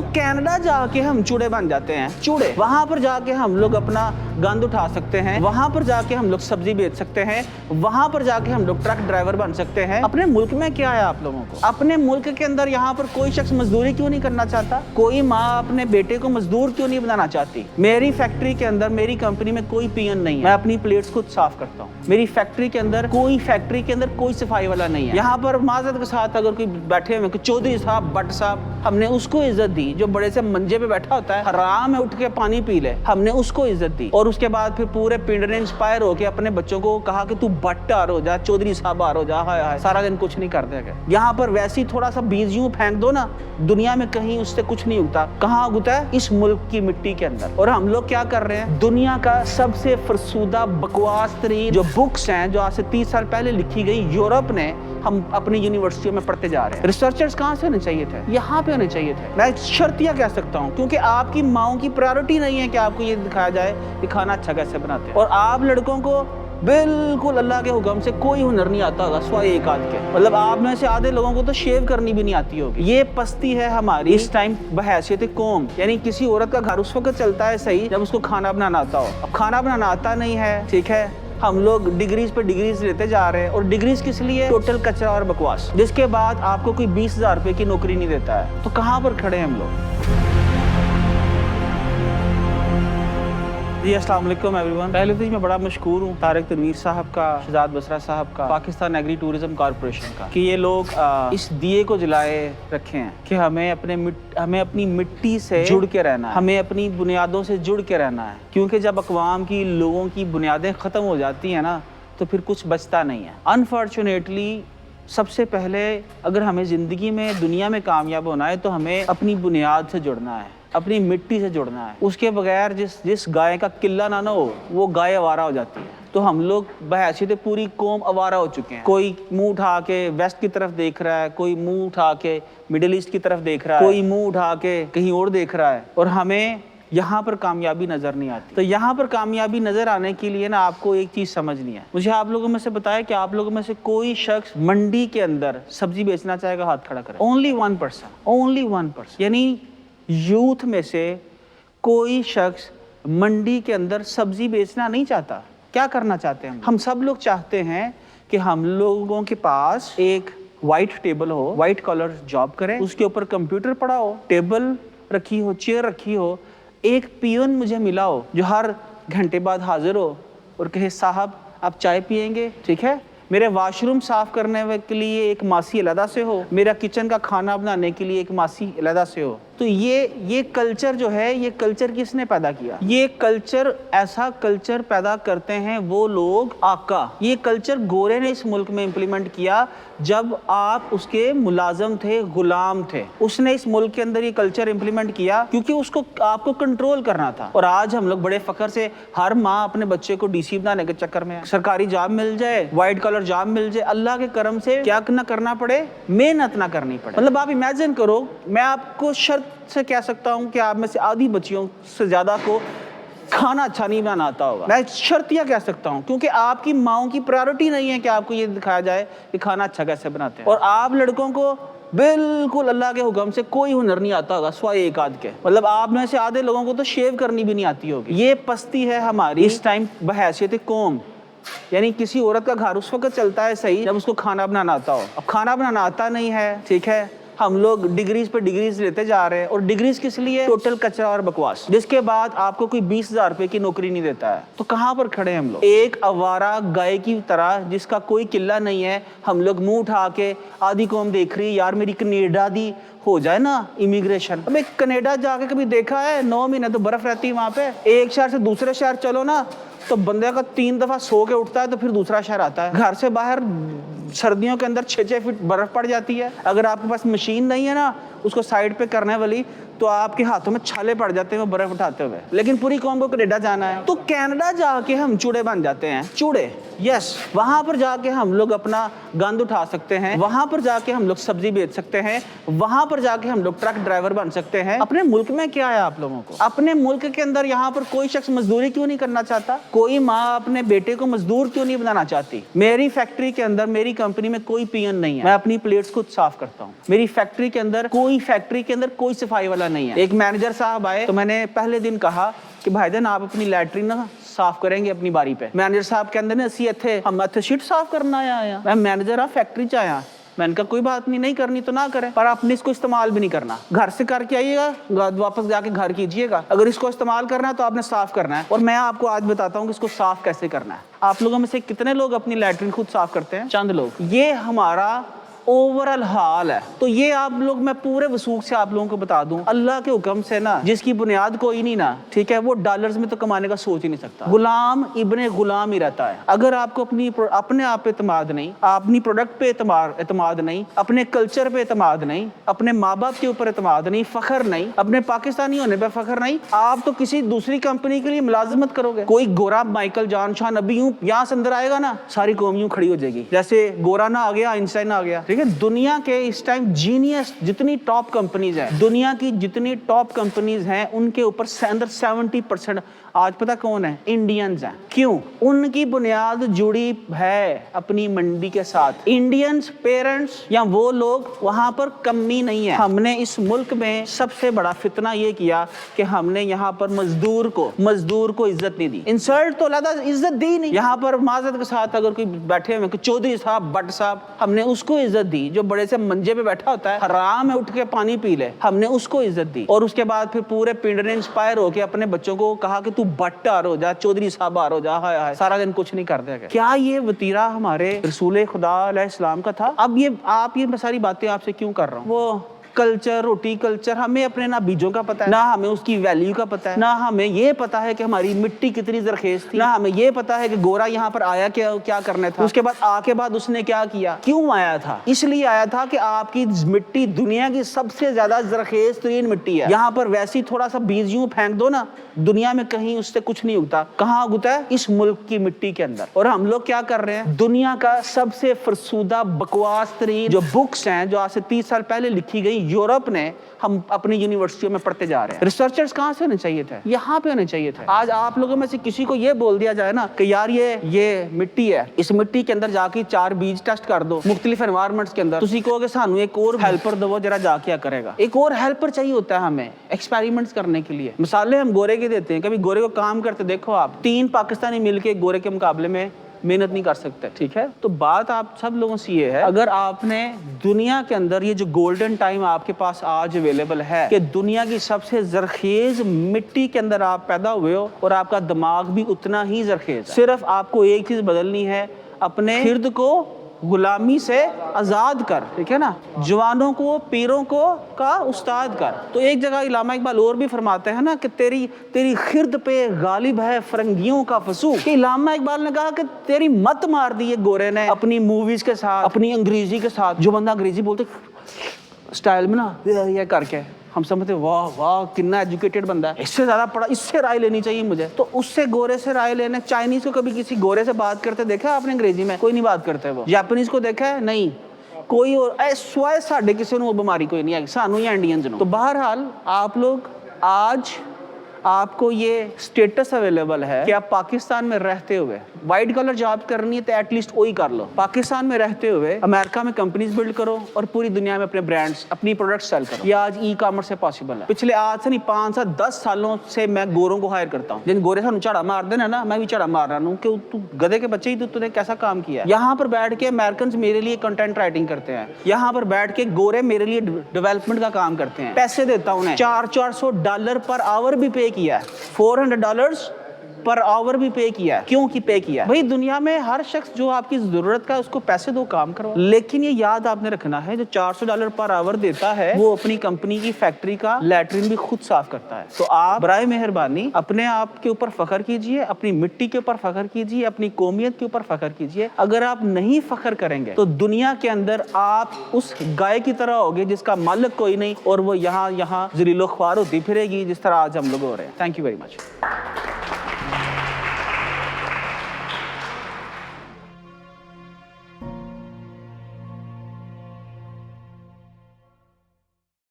Canada जाके हम चूड़े बन जाते हैं, चूड़े। वहां पर जाके हम लोग अपना गंद उठा सकते हैं, वहां पर जाके हम लोग सब्जी बेच सकते हैं, वहां पर जाके हम लोग ट्रक ड्राइवर बन सकते हैं। अपने मुल्क में क्या है आप लोगों को? अपने मुल्क के अंदर यहाँ पर कोई शख्स मजदूरी क्यों नहीं करना चाहता? कोई माँ अपने बेटे को मजदूर क्यों नहीं बनाना चाहती? मेरी फैक्ट्री के अंदर, मेरी कंपनी में कोई पीएन नहीं है, मैं अपनी प्लेट्स खुद साफ करता हूँ। मेरी फैक्ट्री के अंदर कोई सफाई वाला नहीं है। यहाँ पर माजरत के साथ अगर कोई बैठे हुए चौधरी साहब, भट्ट साहब, हमने उसको इज्जत दी। जो बड़े से मंजे पे बैठा होता है, हराम है उठ के पानी पी ले, हमने उसको इज्जत दी। और उसके बाद फिर पूरे पिंड ने इंस्पायर होकर अपने बच्चों को कहा कि तू भट्ट आ रो जा, चौधरी साहब आ रो जा। हाय हाय, सारा दिन कुछ नहीं करते गए। यहाँ पर वैसे ही थोड़ा सा बीज यूं फेंक दो ना, दुनिया में कहीं उससे कुछ नहीं उगता। कहाँ उगता है? इस मुल्क की मिट्टी के अंदर। और हम लोग क्या कर रहे हैं? दुनिया का सबसे फरसूदा बकवास तरीन जो बुक्स हैं, जो आज से 30 साल पहले लिखी गई यूरोप ने, हम अपनी यूनिवर्सिटियों में पढ़ते जा रहे हैं। रिसर्चर्स कहाँ से होने चाहिए थे? यहाँ पे होने चाहिए थे। मैं शर्तिया कह सकता हूँ, क्योंकि आपकी माओं की प्रायोरिटी नहीं है कि आपको ये दिखाया जाए कि खाना अच्छा कैसे बनाते हैं। और आप लड़कों को बिल्कुल अल्लाह के हुक्म से कोई हुनर नहीं आता होगा, स्वाय एक आध के। मतलब आप में से आधे लोगों को तो शेव करनी भी नहीं आती होगी। ये पस्ती है हमारी इस टाइम बहैसियत कौम। यानी किसी औरत का घर उस वक्त चलता है सही जब उसको खाना बनाना आता हो। अब खाना बनाना आता नहीं है, ठीक है, हम लोग डिग्रीज पे डिग्रीज लेते जा रहे हैं। और डिग्रीज किस लिए? टोटल कचरा और बकवास, जिसके बाद आपको कोई 20,000 रुपए की नौकरी नहीं देता है। तो कहाँ पर खड़े हैं हम लोग? जी अस्सलाम वालेकुम एवरीवन। पहले तो मैं बड़ा मशहूर हूँ तारिक तनवीर साहब का, शहजाद बसरा साहब का, पाकिस्तान एग्री टूरिज्म कॉरपोरेशन का, कि ये लोग इस दिए को जलाए रखे हैं कि हमें अपनी मिट्टी से जुड़ के रहना है, हमें अपनी बुनियादों से जुड़ के रहना है। क्योंकि जब अक़वाम की, लोगों की बुनियादें ख़त्म हो जाती हैं ना, तो फिर कुछ बचता नहीं है। अनफॉर्चुनेटली सबसे पहले अगर हमें ज़िंदगी में, दुनिया में कामयाब होना है तो हमें अपनी बुनियाद से जुड़ना है, अपनी मिट्टी से जुड़ना है। उसके बगैर जिस गाय का किल्ला ना हो, वो गाय आवारा हो जाती है। तो हम लोग बहैसियत पूरी कौम आवारा हो चुके हैं। कोई मुंह उठा के वेस्ट की तरफ देख रहा है, कोई मुंह उठा के मिडिल ईस्ट की तरफ देख रहा है, कोई मुंह उठा के कहीं और देख रहा है, और हमें यहाँ पर कामयाबी नज़र नहीं आती। तो यहाँ पर कामयाबी नज़र आने के लिए ना आपको एक चीज़ समझनी है। मुझे आप लोगों में से बताया कि आप लोगों में से कोई शख्स मंडी के अंदर सब्जी बेचना चाहेगा, हाथ खड़ा करे। Only 1%, only 1%। यानी यूथ में से कोई शख्स मंडी के अंदर सब्जी बेचना नहीं चाहता। क्या करना चाहते हैं हम सब लोग चाहते हैं कि हम लोगों के पास एक वाइट टेबल हो, वाइट कॉलर जॉब करें, उसके ऊपर कंप्यूटर पड़ा हो, टेबल रखी हो, चेयर रखी हो, एक पियोन मुझे मिला हो जो हर घंटे बाद हाजिर हो और कहे साहब आप चाय पियेंगे, ठीक है, मेरे वाशरूम साफ करने के लिए एक मासी अलहदा से हो, मेरा किचन का खाना बनाने के लिए एक मासी अलहदा से हो। तो ये कल्चर जो है, ये कल्चर किसने पैदा किया? ये कल्चर, ऐसा कल्चर पैदा करते हैं वो लोग आका। ये कल्चर गोरे ने इस मुल्क में इम्प्लीमेंट किया जब आप उसके मुलाजम थे, गुलाम थे। उसने इस मुल्क के अंदर ये कल्चर इम्प्लीमेंट किया क्योंकि उसको आपको कंट्रोल करना था। और आज हम लोग बड़े फख्र से, हर माँ अपने बच्चे को डीसी बनाने के चक्कर में, सरकारी जॉब मिल जाए, व्हाइट कॉलर जॉब मिल जाए, अल्लाह के करम से क्या ना करना पड़े, मेहनत ना करनी पड़े। मतलब आप इमेजिन करो, मैं आपको शर्त से कह सकता हूँ कि आप में से आधी बच्चियों से ज्यादा को खाना अच्छा नहीं बनाना आता होगा। मैं शर्तिया कह सकता हूँ, क्योंकि आपकी माओं की प्रायोरिटी नहीं है कि आपको ये दिखाया जाए कि खाना अच्छा कैसे बनाते हैं। और आप लड़कों को बिल्कुल अल्लाह के हुक्म से कोई हुनर नहीं आता होगा, स्वाय एक आध के। मतलब आप में से आधे लोगों को तो शेव करनी भी नहीं आती होगी। ये पस्ती है हमारी इस टाइम बहैसियत कौम। यानी किसी औरत का घर उस वक्त चलता है सही जब उसको खाना बनाना आता हो। अब खाना बनाना आता नहीं है, ठीक है, हम लोग डिग्रीज पे डिग्रीज लेते जा रहे हैं। और डिग्रीज किस लिए? टोटल कचरा और बकवास, जिसके बाद आपको कोई 20,000 रुपए की नौकरी नहीं देता है। तो कहाँ पर खड़े हैं हम लोग? एक आवारा गाय की तरह जिसका कोई किल्ला नहीं है, हम लोग मुंह उठा के, आधी कौम देख रही है यार मेरी कनेडा दी हो जाए ना इमिग्रेशन। अब एक कनेडा जाके कभी देखा है? 9 महीने तो बर्फ रहती है वहां पे। एक शहर से दूसरे शहर चलो ना तो बंदे का 3 दफा सो के उठता है तो फिर दूसरा शहर आता है। घर से बाहर सर्दियों के अंदर 6-6 फीट बर्फ पड़ जाती है। अगर आपके पास मशीन नहीं है ना उसको साइड पे करने वाली, तो आपके हाथों में छाले पड़ जाते हैं वो बर्फ उठाते हुए। लेकिन पूरी कौम को कनाडा जाना है, तो कनाडा जाके हम चूड़े बन जाते हैं, चूड़े। यस, वहां पर जाके हम लोग अपना गंद उठा सकते हैं, वहां पर जाके हम लोग सब्जी बेच सकते हैं, वहां पर जाके हम लोग ट्रक ड्राइवर बन सकते हैं। अपने मुल्क में क्या है आप लोगों को? अपने मुल्क के अंदर यहाँ पर कोई शख्स मजदूरी क्यों नहीं करना चाहता? कोई माँ अपने बेटे को मजदूर क्यों नहीं बनाना चाहती? मेरी फैक्ट्री के अंदर, मेरी कंपनी में कोई पीएन नहीं है, मैं अपनी प्लेट्स खुद साफ करता हूँ। मेरी फैक्ट्री के अंदर कोई सफाई वाला نہیں ہے. ایک مینیجر صاحب آئے تو میں نے پہلے دن کہا کہ بھائی جان آپ اپنی لیٹرین نا صاف کریں گے اپنی باری پہ. مینیجر صاحب کے اندر نے اسی اتھے ہم اتھے شیٹ صاف کرنا آیا. میں مینیجر فیکٹری چ آیا. میں نے کہا کوئی بات نہیں کرنی تو نہ کریں, پر آپ نے اس کو استعمال بھی نہیں کرنا. گھر سے کر کے آئیے گا, واپس جا کے گھر کیجیے گا. اگر اس کو استعمال کرنا ہے تو آپ نے صاف کرنا ہے. اور میں آپ کو آج بتاتا ہوں کہ اس کو صاف کیسے کرنا ہے. آپ لوگوں میں سے کتنے لوگ اپنی لیٹرین خود صاف کرتے ہیں؟ چند لوگ. یہ ہمارا اوورال حال ہے. تو یہ آپ لوگ, میں پورے وثوق سے آپ لوگوں کو بتا دوں, اللہ کے حکم سے نا جس کی بنیاد کوئی نہیں نا, ٹھیک ہے, وہ ڈالرز میں تو کمانے کا سوچ ہی نہیں سکتا. غلام ابن غلام ہی رہتا ہے. اگر آپ کو اپنے آپ پہ اعتماد نہیں, اپنی پروڈکٹ پہ اعتماد نہیں, اپنے کلچر پہ اعتماد نہیں, اپنے ماں باپ کے اوپر اعتماد نہیں, فخر نہیں, اپنے پاکستانی ہونے پہ فخر نہیں, آپ تو کسی دوسری کمپنی کے لیے ملازمت کرو گے. کوئی گورا مائیکل جان شاہ نبی یوں یہاں سے اندر آئے گا نا, ساری قوم یوں کھڑی ہو جائے گی. جیسے گورا نہ آ گیا, آئنسٹائن آ گیا. ٹھیک ہے, دنیا کے اس ٹائم جینیس جتنی ٹاپ کمپنیز ہیں, دنیا کی جتنی ٹاپ کمپنیز ہیں, ان کے اوپر اندر 70% آج پتہ کون ہے؟ انڈینز ہیں. کیوں؟ ان کی بنیاد جڑی ہے اپنی منڈی کے ساتھ. انڈینز پیرنٹس یا وہ لوگ, وہاں پر کمی نہیں ہے. ہم نے اس ملک میں سب سے بڑا فتنہ یہ کیا کہ ہم نے یہاں پر مزدور کو عزت نہیں دی. انسلٹ تو علیحدہ عزت دی نہیں. یہاں پر معذرت کے ساتھ اگر کوئی بیٹھے ہوئے چودھری صاحب, بٹ صاحب, ہم نے اس کو عزت دی. جو بڑے سے منجے پہ بیٹھا ہوتا ہے, حرام ہے اٹھ کے پانی پی لے, ہم نے اس کو عزت دی. اور اس کے بعد پھر پورے پنڈ نے انسپائر ہو کے اپنے بچوں کو کہا کہ تو بٹ آر ہو جا, چودھری صاحب آر ہو جا. ہائے ہائے, سارا دن کچھ نہیں کرتے. کیا یہ وتیرہ ہمارے رسول خدا علیہ السلام کا تھا؟ اب یہ میں ساری باتیں آپ سے کیوں کر رہا ہوں؟ وہ کلچر, روٹی کلچر, ہمیں اپنے نہ بیجوں کا پتہ ہے, نہ ہمیں اس کی ویلیو کا پتہ ہے, نہ ہمیں یہ پتہ ہے کہ ہماری مٹی کتنی زرخیز تھی, نہ ہمیں یہ پتہ ہے کہ گورا یہاں پر آیا کیا کرنا تھا, اس کے بعد آ کے بعد اس نے کیا کیا, کیوں آیا تھا. اس لیے آیا تھا کہ آپ کی مٹی دنیا کی سب سے زیادہ زرخیز ترین مٹی ہے. یہاں پر ویسی تھوڑا سا بیج یوں پھینک دو نا, دنیا میں کہیں اس سے کچھ نہیں اگتا. کہاں اگتا ہے؟ اس ملک کی مٹی کے اندر. اور ہم لوگ کیا کر رہے ہیں؟ دنیا کا سب سے فرسودہ بکواس ترین جو بکس ہیں, جو آج سے 30 سال پہلے لکھی گئی یورپ نے, ہم اپنی یونیورسٹیوں میں پڑھتے جا رہے ہیں. ریسرچرز کہاں سے ہونے چاہیے تھے؟ یہاں پہ ہونے چاہیے تھے. آج آپ لوگوں میں سے کسی کو یہ بول دیا جائے نا کہ یار یہ مٹی ہے, اس مٹی کے اندر جا کے 4 بیج ٹیسٹ کر دو مختلف انوائرمنٹس کے اندر, تسی کہو گے سانو ایک اور ہیلپر دو, جرا جا کیا کرے گا. ایک اور ہیلپر چاہیے ہوتا ہے ہمیں ایکسپیریمنٹس کرنے کے لیے. مثالیں ہم گورے کے دیتے ہیں, کبھی گورے کو کام کرتے دیکھو آپ, 3 پاکستانی مل کے گورے کے مقابلے میں محنت نہیں کر سکتے. ٹھیک ہے, تو بات آپ سب لوگوں سے یہ ہے, اگر آپ نے دنیا کے اندر یہ جو گولڈن ٹائم آپ کے پاس آج اویلیبل ہے کہ دنیا کی سب سے زرخیز مٹی کے اندر آپ پیدا ہوئے ہو, اور آپ کا دماغ بھی اتنا ہی زرخیز ہے, صرف آپ کو ایک چیز بدلنی ہے, اپنے خرد کو غلامی سے آزاد کر. ٹھیک ہے نا, جوانوں کو پیروں کو کا استاد کر. تو ایک جگہ علامہ اقبال اور بھی فرماتے ہیں نا کہ تیری خرد پہ غالب ہے فرنگیوں کا فسوق. کہ علامہ اقبال نے کہا کہ تیری مت مار دی ہے گورے نے اپنی موویز کے ساتھ, اپنی انگریزی کے ساتھ. جو بندہ انگریزی بولتے سٹائل میں نا یہ کر کے, ہم سمجھتے واہ واہ کتنا ایجوکیٹڈ بندہ ہے, اس سے زیادہ پڑھا, اس سے رائے لینی چاہیے مجھے. تو اس سے گورے سے رائے لینے. چائنیز کو کبھی کسی گورے سے بات کرتے دیکھا آپ نے انگریزی میں؟ کوئی نہیں بات کرتے. وہ جاپنیز کو دیکھا ہے؟ نہیں. کوئی اور سوائے ساڈے کسی نو بیماری کوئی نہیں ہے, سانو یا انڈینز نو. تو بہرحال آپ لوگ, آج آپ کو یہ سٹیٹس اویلیبل ہے کہ آپ پاکستان میں رہتے ہوئے وائٹ کلر جاب کرنی ہے تو ایٹ لیسٹ وہی کر لو. پاکستان میں رہتے ہوئے امریکہ میں کمپنیز بلڈ کرو اور پوری دنیا میں اپنے برانڈز, اپنی پروڈکٹ سیل کرو. یہ آج ای کامرس سے پاسبل ہے. پچھلے آج سے نہیں 5 سے 10 سالوں سے میں گوروں کو ہائر کرتا ہوں. جن گورے سانو جھاڑا مار دینا نا, میں بھی جھاڑا مار رہا ہوں کہ تو گدھے کے بچے ہی تو نے کیسا کام کیا ہے. یہاں پر بیٹھ کے امریکنز میرے لیے کنٹینٹ رائٹنگ کرتے ہیں, یہاں پر بیٹھ کے گورے میرے لیے ڈیولپمنٹ کا کام کرتے ہیں. پیسے دیتا ہوں انہیں, $400 پر آور بھی پے کیا ہے, $400 پر آور بھی پے کیا ہے. کیوں کی پے کیا ہے بھائی؟ دنیا میں ہر شخص جو آپ کی ضرورت کا, اس کو پیسے دو, کام کرو. لیکن یہ یاد آپ نے رکھنا ہے, جو $400 پر آور دیتا ہے وہ اپنی کمپنی کی فیکٹری کا لیٹرین بھی خود صاف کرتا ہے. تو آپ برائے مہربانی اپنے آپ کے اوپر فخر کیجئے, اپنی مٹی کے اوپر فخر کیجئے, اپنی قومیت کے اوپر فخر کیجئے. اگر آپ نہیں فخر کریں گے تو دنیا کے اندر آپ اس گائے کی طرح ہوگے جس کا مالک کوئی نہیں, اور وہ یہاں ذلیل و خوار ہوتی پھرے گی, جس طرح آج ہم لوگ ہو رہے ہیں. Thank you very much.